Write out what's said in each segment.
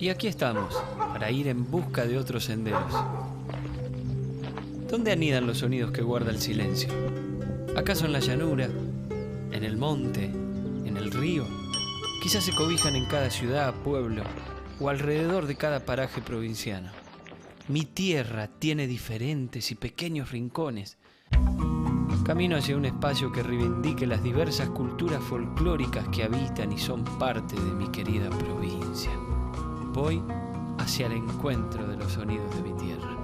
Y aquí estamos, para ir en busca de otros senderos. ¿Dónde anidan los sonidos que guarda el silencio? ¿Acaso en la llanura? ¿En el monte? ¿En el río? Quizás se cobijan en cada ciudad, pueblo o alrededor de cada paraje provinciano. Mi tierra tiene diferentes y pequeños rincones. Camino hacia un espacio que reivindique las diversas culturas folclóricas que habitan y son parte de mi querida provincia. Voy hacia el encuentro de los sonidos de mi tierra.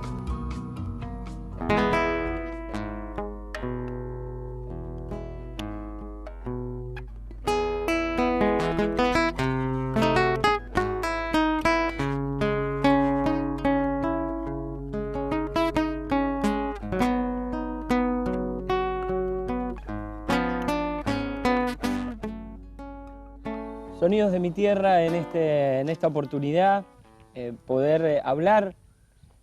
Sonidos de mi tierra en esta oportunidad, poder hablar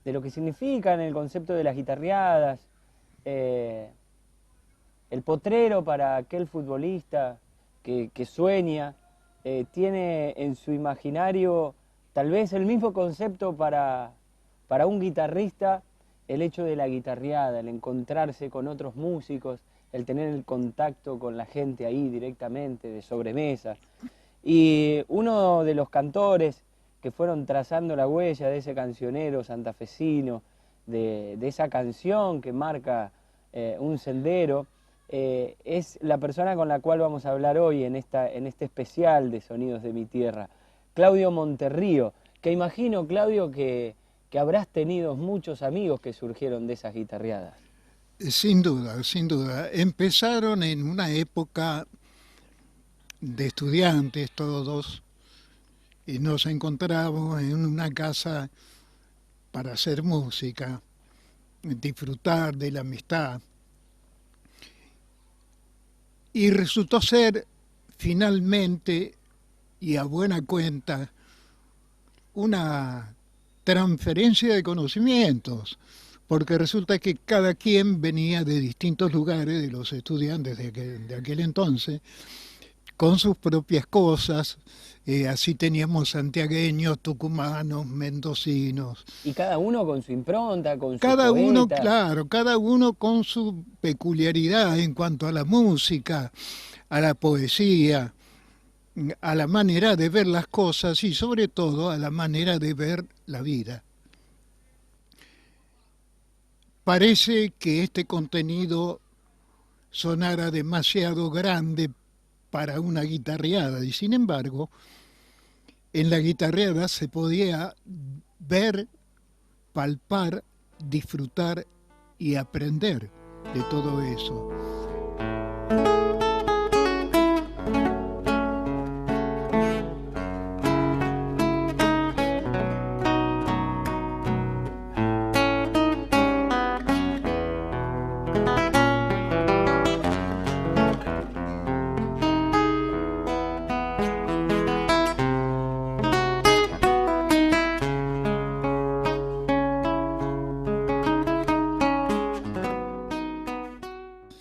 de lo que significan el concepto de las guitarreadas, el potrero para aquel futbolista que sueña, tiene en su imaginario tal vez el mismo concepto para un guitarrista, el hecho de la guitarreada, el encontrarse con otros músicos, el tener el contacto con la gente ahí directamente, de sobremesa. Y uno de los cantores que fueron trazando la huella de ese cancionero santafesino, de esa canción que marca un sendero, es la persona con la cual vamos a hablar hoy en este especial de Sonidos de mi Tierra, Claudio Monterrío, que imagino, Claudio, que habrás tenido muchos amigos que surgieron de esas guitarreadas. Sin duda, sin duda. Empezaron en una época de estudiantes todos, y nos encontramos en una casa para hacer música, disfrutar de la amistad. Y resultó ser finalmente, y a buena cuenta, una transferencia de conocimientos, porque resulta que cada quien venía de distintos lugares, de los estudiantes de aquel entonces, con sus propias cosas. Así teníamos santiagueños, tucumanos, mendocinos. Y cada uno con su impronta, con su Cada uno, poeta. claro, cada uno con su peculiaridad en cuanto a la música, a la poesía, a la manera de ver las cosas y sobre todo a la manera de ver la vida. Parece que este contenido sonara demasiado grande para una guitarreada, y sin embargo, en la guitarreada se podía ver, palpar, disfrutar y aprender de todo eso.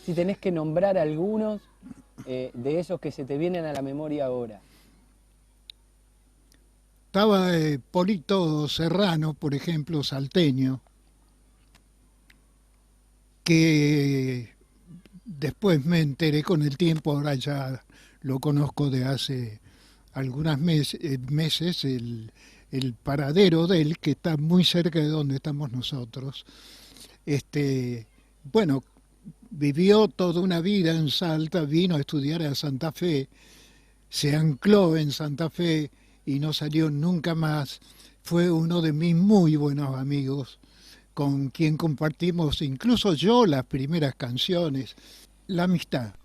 Si tenés que nombrar algunos de esos que se te vienen a la memoria ahora. Estaba Polito Serrano, por ejemplo, salteño, que después me enteré con el tiempo, ahora ya lo conozco de hace algunos meses, el paradero de él, que está muy cerca de donde estamos nosotros. Bueno, vivió toda una vida en Salta, vino a estudiar a Santa Fe, se ancló en Santa Fe y no salió nunca más. Fue uno de mis muy buenos amigos, con quien compartimos incluso yo las primeras canciones. La amistad.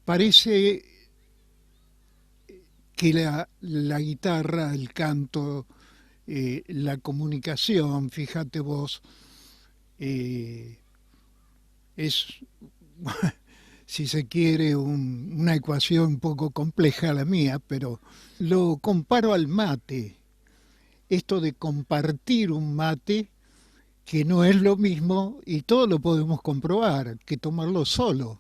Parece que la guitarra, el canto, la comunicación, fíjate vos, es, si se quiere, una ecuación un poco compleja la mía, pero lo comparo al mate. Esto de compartir un mate, que no es lo mismo, y todo lo podemos comprobar, que tomarlo solo.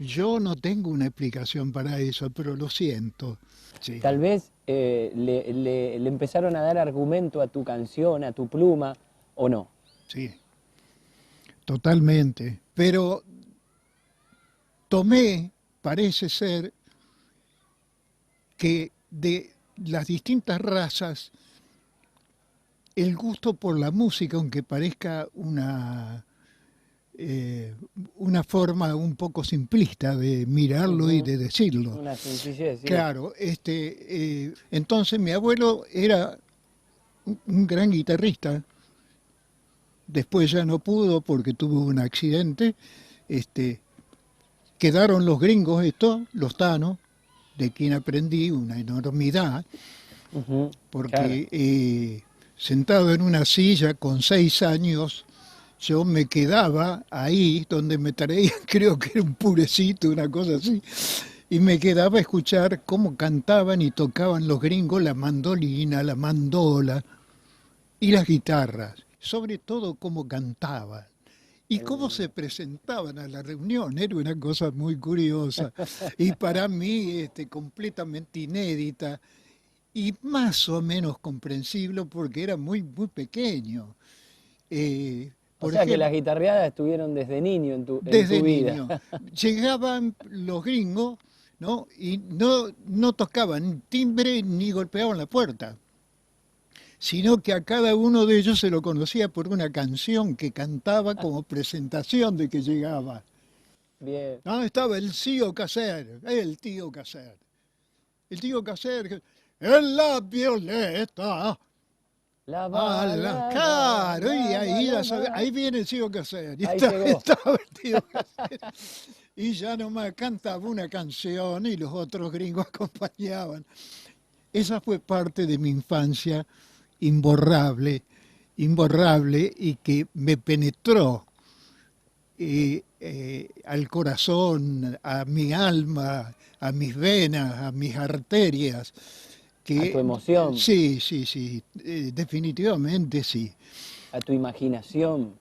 Yo no tengo una explicación para eso, pero lo siento. Sí, Tal vez le empezaron a dar argumento a tu canción, a tu pluma, ¿o no? sí, totalmente. Pero tomé, parece ser, que de las distintas razas, el gusto por la música, aunque parezca una forma un poco simplista de mirarlo y Ujú. de decirlo. Una sencillez, sí. Claro, entonces mi abuelo era un gran guitarrista, después ya no pudo porque tuvo un accidente, este, quedaron los gringos estos, los tanos, de quien aprendí una enormidad, Ujú, claro. porque sentado en una silla con 6 años, yo me quedaba ahí donde me traían, creo que era un purecito, una cosa así, y me quedaba a escuchar cómo cantaban y tocaban los gringos la mandolina, la mandola y las guitarras, sobre todo cómo cantaban. Y cómo se presentaban a la reunión, era una cosa muy curiosa y para mí completamente inédita y más o menos comprensible porque era muy, muy pequeño. Eh, O por sea que las ejemplo, guitarreadas estuvieron desde niño en tu desde vida. niño llegaban los gringos, ¿no? Y no tocaban timbre ni golpeaban la puerta, sino que a cada uno de ellos se lo conocía por una canción que cantaba como presentación de que llegaba. Bien. Ah, estaba el tío Caser, el tío Caser. El tío Caser, en la violeta, La a va, la la va, caro, y la va, ahí, la va. ahí viene el tío Caser. Y Ahí estaba, llegó. estaba el tío Caser. Y ya nomás cantaba una canción y los otros gringos acompañaban. Esa fue parte de mi infancia imborrable, imborrable y que me penetró al corazón, a mi alma, a mis venas, a mis arterias, A tu que emoción, sí, sí, sí, definitivamente sí, a tu imaginación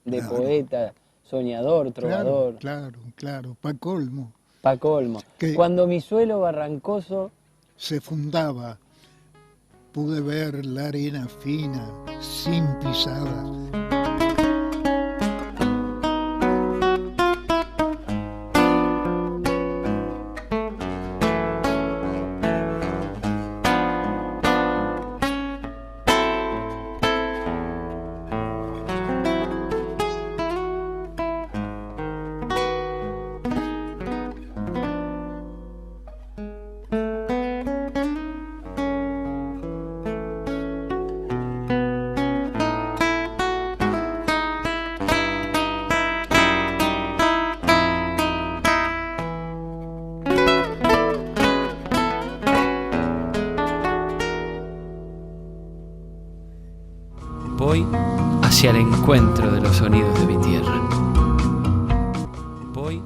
de claro, poeta, soñador, claro, trovador, claro, claro, pa' colmo, pa' colmo. que Cuando mi suelo barrancoso, se fundaba, pude ver la arena fina, sin pisadas. Voy hacia el encuentro de los sonidos de mi tierra. Voy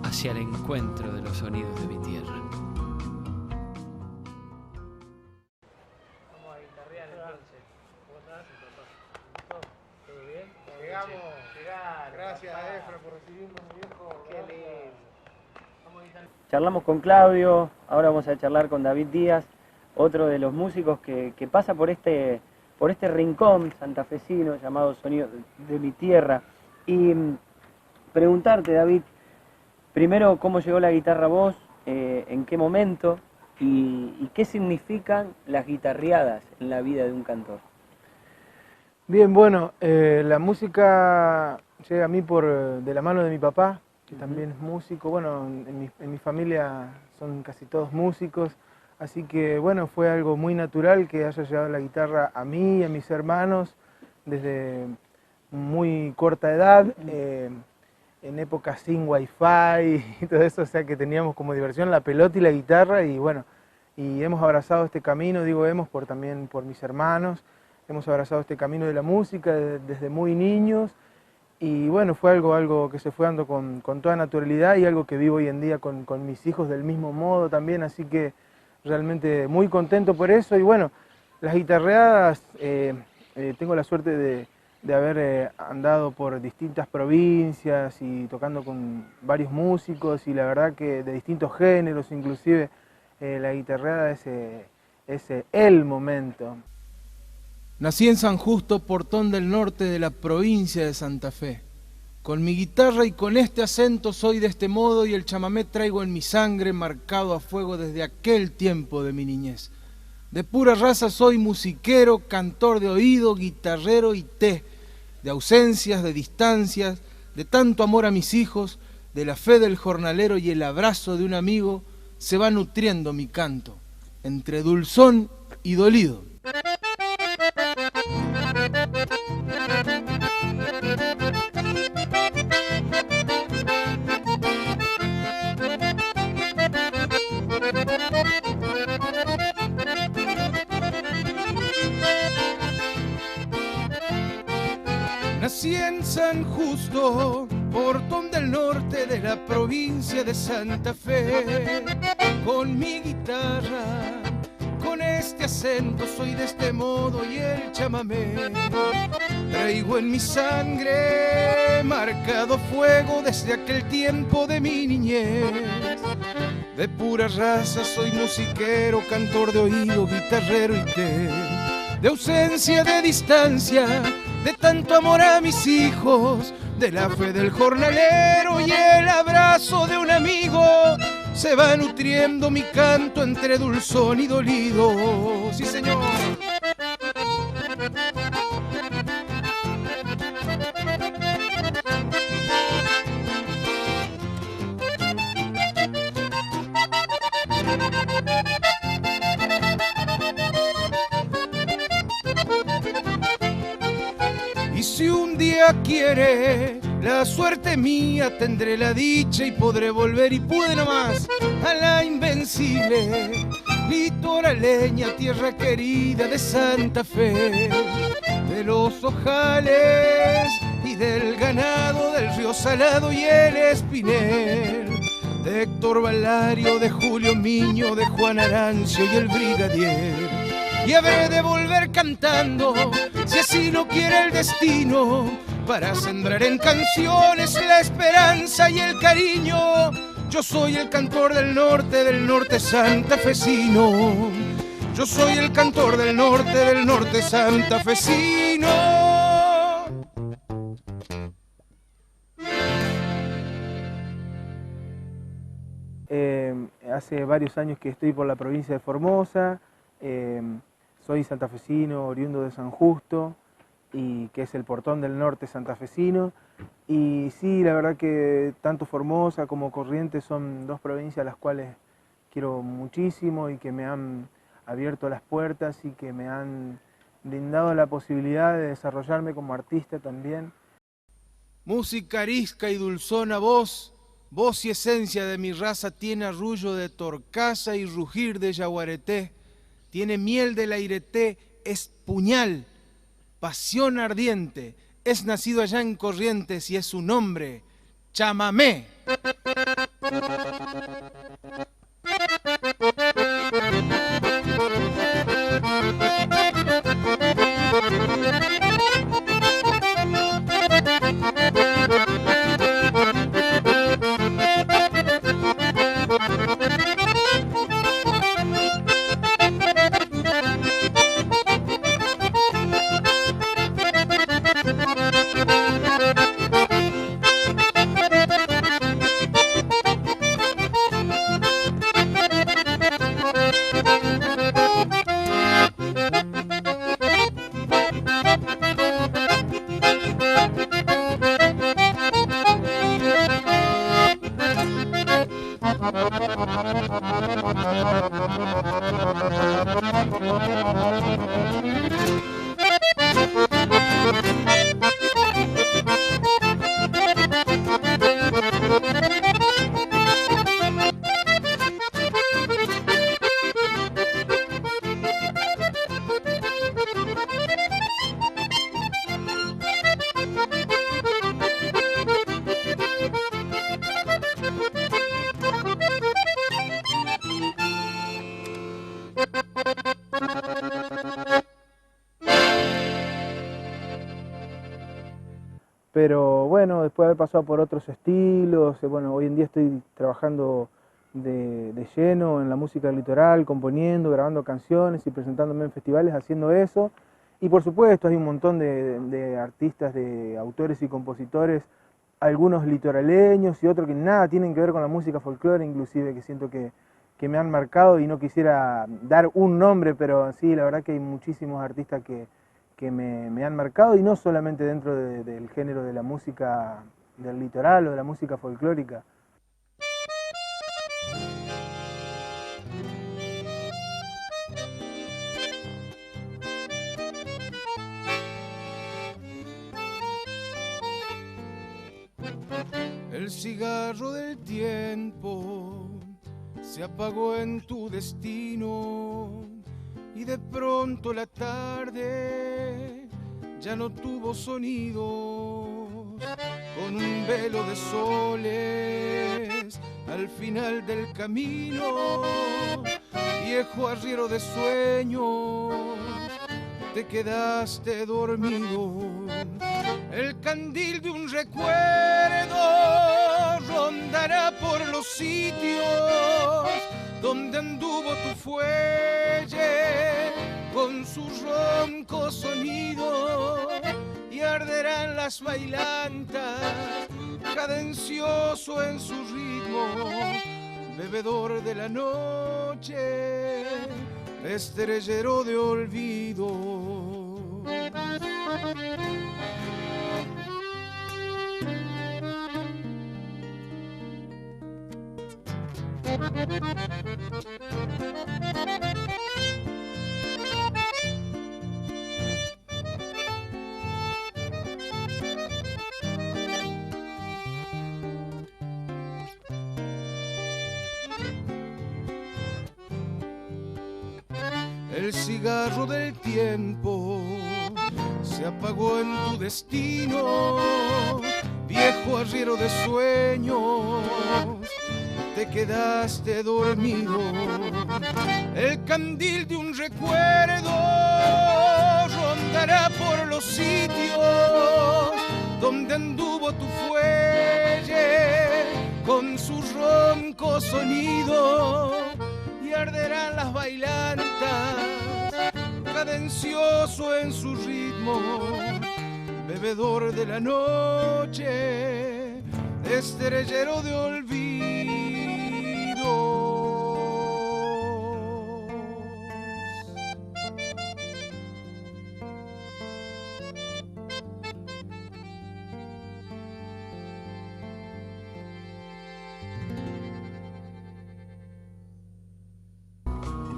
hacia el encuentro de los sonidos de mi tierra. vamos a guitarrear entonces. ¿Cómo estás? ¿Todo bien? Llegamos. Llegaron, Gracias, papá. Efra, por recibirnos, viejo. Qué Gracias. lindo. Charlamos con Claudio, ahora vamos a charlar con David Díaz, otro de los músicos que pasa por este rincón santafesino llamado Sonido de mi Tierra. Y preguntarte, David, primero, ¿cómo llegó la guitarra a vos? ¿En qué momento? Y qué significan las guitarreadas en la vida de un cantor? Bien, bueno, la música llega a mí de la mano de mi papá, que también es músico. Bueno, en mi familia son casi todos músicos, así que bueno, fue algo muy natural que haya llegado la guitarra a mí y a mis hermanos desde muy corta edad, en épocas sin wifi y todo eso, o sea que teníamos como diversión la pelota y la guitarra y bueno, y hemos abrazado este camino, digo hemos también por mis hermanos. Hemos abrazado este camino de la música desde muy niños y bueno, fue algo que se fue dando con toda naturalidad y algo que vivo hoy en día con mis hijos del mismo modo también, así que realmente muy contento por eso y bueno, las guitarreadas, tengo la suerte de haber andado por distintas provincias y tocando con varios músicos, y la verdad que de distintos géneros, inclusive la guitarreada es el momento. Nací en San Justo, Portón del Norte de la provincia de Santa Fe. Con mi guitarra y con este acento soy de este modo, y el chamamé traigo en mi sangre marcado a fuego desde aquel tiempo de mi niñez. De pura raza soy musiquero, cantor de oído, guitarrero y té, de ausencias, de distancias, de tanto amor a mis hijos, de la fe del jornalero y el abrazo de un amigo, se va nutriendo mi canto, entre dulzón y dolido. Nací en San Justo, Portón del Norte de la provincia de Santa Fe. Con mi guitarra, con este acento soy de este modo, y el chamamé traigo en mi sangre marcado fuego desde aquel tiempo de mi niñez. De pura raza soy musiquero, cantor de oído, guitarrero y té, de ausencia, de distancia, de tanto amor a mis hijos, de la fe del jornalero y el abrazo de un amigo, se va nutriendo mi canto entre dulzón y dolido. Sí, señor. Y si un día quiere la suerte mía, tendré la dicha y podré volver, y pude nomás, a la invencible litoraleña, tierra querida de Santa Fe, de los ojales y del ganado, del río Salado y el Espinel, de Héctor Valario, de Julio Miño, de Juan Arancio y el Brigadier. Y habré de volver cantando, si así lo quiere el destino, para sembrar en canciones la esperanza y el cariño. Yo soy el cantor del norte santafesino. Yo soy el cantor del norte santafesino. Hace varios años que estoy por la provincia de Formosa. Soy santafesino, oriundo de San Justo, y que es el Portón del Norte santafesino. Y sí, la verdad que tanto Formosa como Corrientes son dos provincias a las cuales quiero muchísimo y que me han abierto las puertas y que me han brindado la posibilidad de desarrollarme como artista también. Música arisca y dulzona voz, voz y esencia de mi raza, tiene arrullo de torcaza y rugir de yaguareté, tiene miel del aireté, es puñal, pasión ardiente, es nacido allá en Corrientes y es su nombre, chamamé. pero bueno, después de haber pasado por otros estilos, bueno, hoy en día estoy trabajando de lleno en la música del litoral, componiendo, grabando canciones y presentándome en festivales haciendo eso. Y por supuesto hay un montón de artistas, de autores y compositores, algunos litoraleños y otros que nada tienen que ver con la música folclore, inclusive, que siento que me han marcado, y no quisiera dar un nombre, pero sí, la verdad que hay muchísimos artistas que me han marcado, y no solamente dentro del género de la música del litoral o de la música folclórica. El cigarro del tiempo se apagó en tu destino, y de pronto la tarde ya no tuvo sonido. Con un velo de soles al final del camino, viejo arriero de sueños, te quedaste dormido. El candil de un recuerdo rondará por los sitios donde anduvo tu fuelle con su ronco sonido, y arderán las bailantas cadencioso en su ritmo, bebedor de la noche, estrellero de olvido. El cigarro del tiempo se apagó en tu destino, viejo arriero de sueños, te quedaste dormido. El candil de un recuerdo rondará por los sitios donde anduvo tu fuelle con su ronco sonido, y arderán las bailantas cadencioso en su ritmo, bebedor de la noche, estrellero de olvido.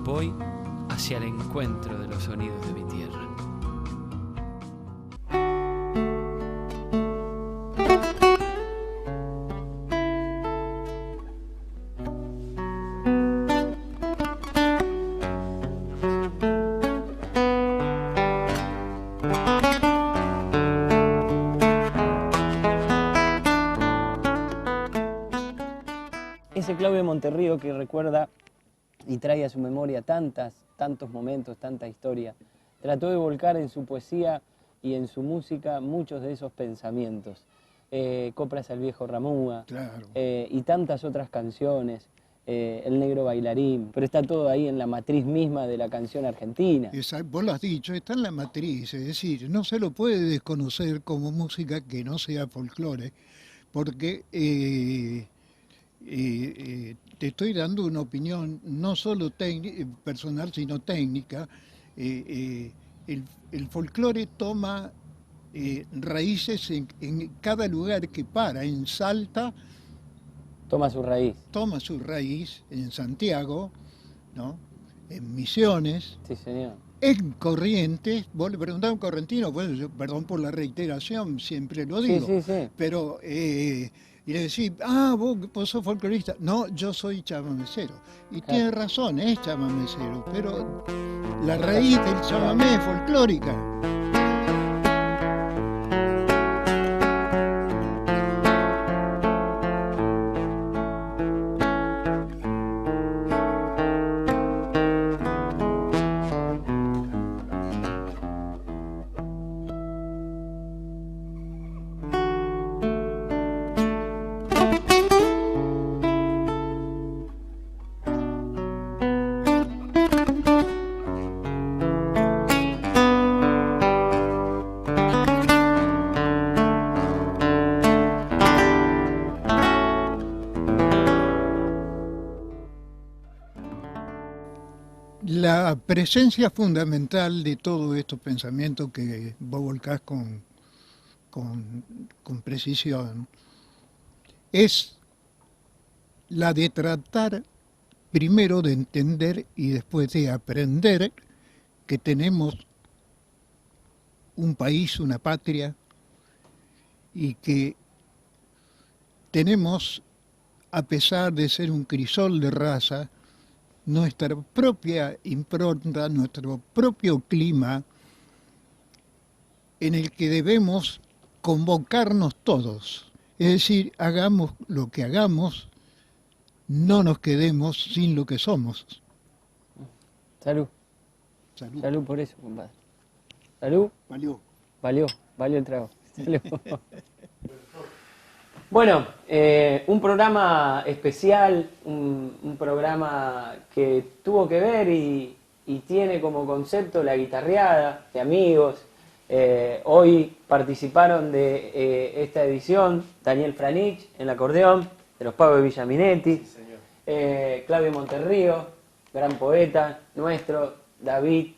Voy hacia el encuentro de los sonidos de mi tierra. Ese Claudio Monterrío que recuerda y trae a su memoria tantos momentos, tanta historia, trató de volcar en su poesía y en su música muchos de esos pensamientos. Coplas al viejo Ramúa, Claro. Y tantas otras canciones, El negro bailarín, pero está todo ahí en la matriz misma de la canción argentina. Vos lo has dicho, está en la matriz, es decir, no se lo puede desconocer como música que no sea folclore, porque te estoy dando una opinión no solo personal, sino técnica. El folclore toma raíces en cada lugar que para. En Salta Toma su raíz. toma su raíz, en Santiago, ¿no? En Misiones, Sí, señor. en Corrientes. Vos le preguntás a un correntino, bueno, perdón por la reiteración, siempre lo digo, Sí. pero y le decís, vos sos folclorista. No, yo soy chamamecero. Y Claro. tiene razón, es chamamecero, pero la raíz del chamamé es folclórica. La presencia fundamental de todos estos pensamientos que vos volcás con precisión es la de tratar primero de entender y después de aprender que tenemos un país, una patria, y que tenemos, a pesar de ser un crisol de raza, nuestra propia impronta, nuestro propio clima, en el que debemos convocarnos todos. Es decir, hagamos lo que hagamos, no nos quedemos sin lo que somos. Salud. Salud. Salud por eso, compadre. Salud. Valió el trago. Salud. Bueno, un programa especial, un programa que tuvo que ver y tiene como concepto la guitarreada de amigos. Hoy participaron de esta edición Daniel Franich en el acordeón, de los Pagos de Villaminetti, sí, Claudio Monterrío, gran poeta nuestro, David,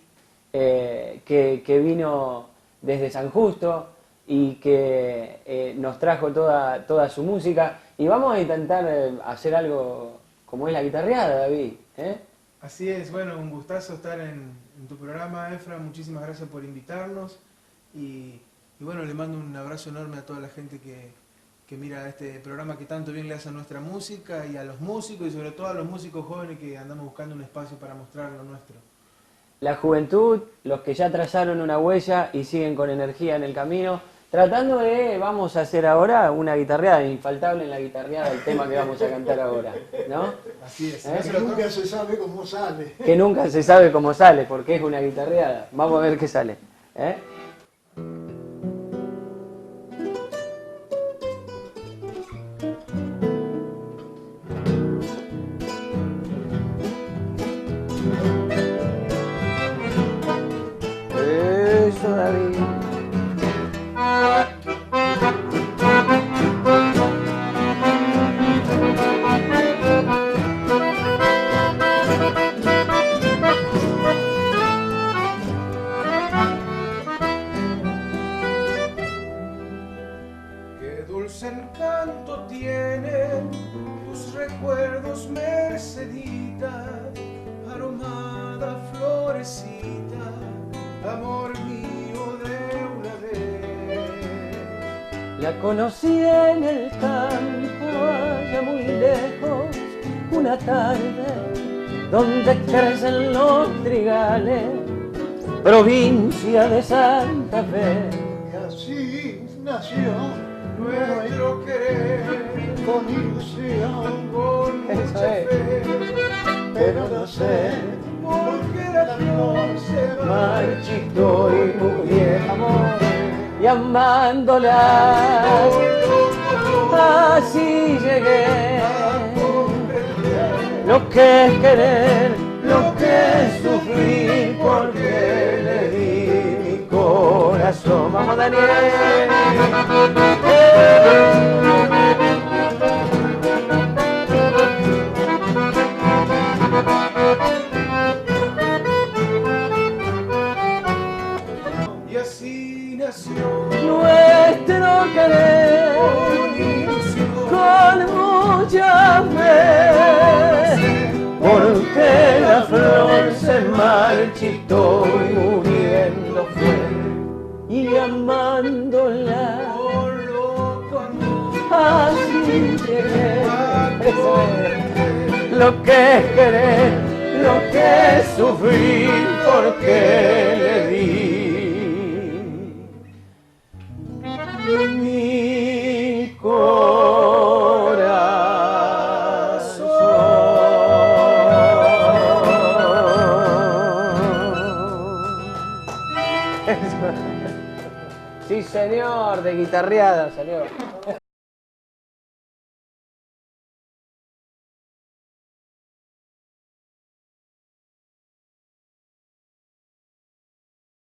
que vino desde San Justo y que nos trajo toda su música. Y vamos a intentar hacer algo como es la guitarreada, David. Así es, bueno, un gustazo estar en tu programa, Efra. Muchísimas gracias por invitarnos. Y bueno, le mando un abrazo enorme a toda la gente que mira este programa que tanto bien le hace a nuestra música y a los músicos y sobre todo a los músicos jóvenes que andamos buscando un espacio para mostrar lo nuestro. La juventud, los que ya trazaron una huella y siguen con energía en el camino, tratando de, vamos a hacer ahora una guitarreada, infaltable en la guitarreada el tema que vamos a cantar ahora, ¿no? Así es. Que nunca se sabe cómo sale. Que nunca se sabe cómo sale, porque es una guitarreada. Vamos a ver qué sale. Eso, David. Qué dulce encanto tienen tus recuerdos, Mercedita, aromada florecita, amor mío de una vez. La conocí en el campo, allá muy lejos, una tarde donde crecen los trigales, provincia de Santa Fe. Y así nació Nuestro querer con ilusión, con mucha fe, pero no sé porque la flor se va Marchito y murió, amor, y amándola, así llegué. Lo que es querer, lo que es sufrir, porque le di mi corazón. Vamos, Daniel. y así nació Nuestro querer con mucha fe, porque la flor se marchitó y muriendo fue, y amándola por loco amor. así llegué. Eso es. Lo que es querer, lo que es sufrir, porque le di mi corazón. Sí, señor, de guitarreada, señor.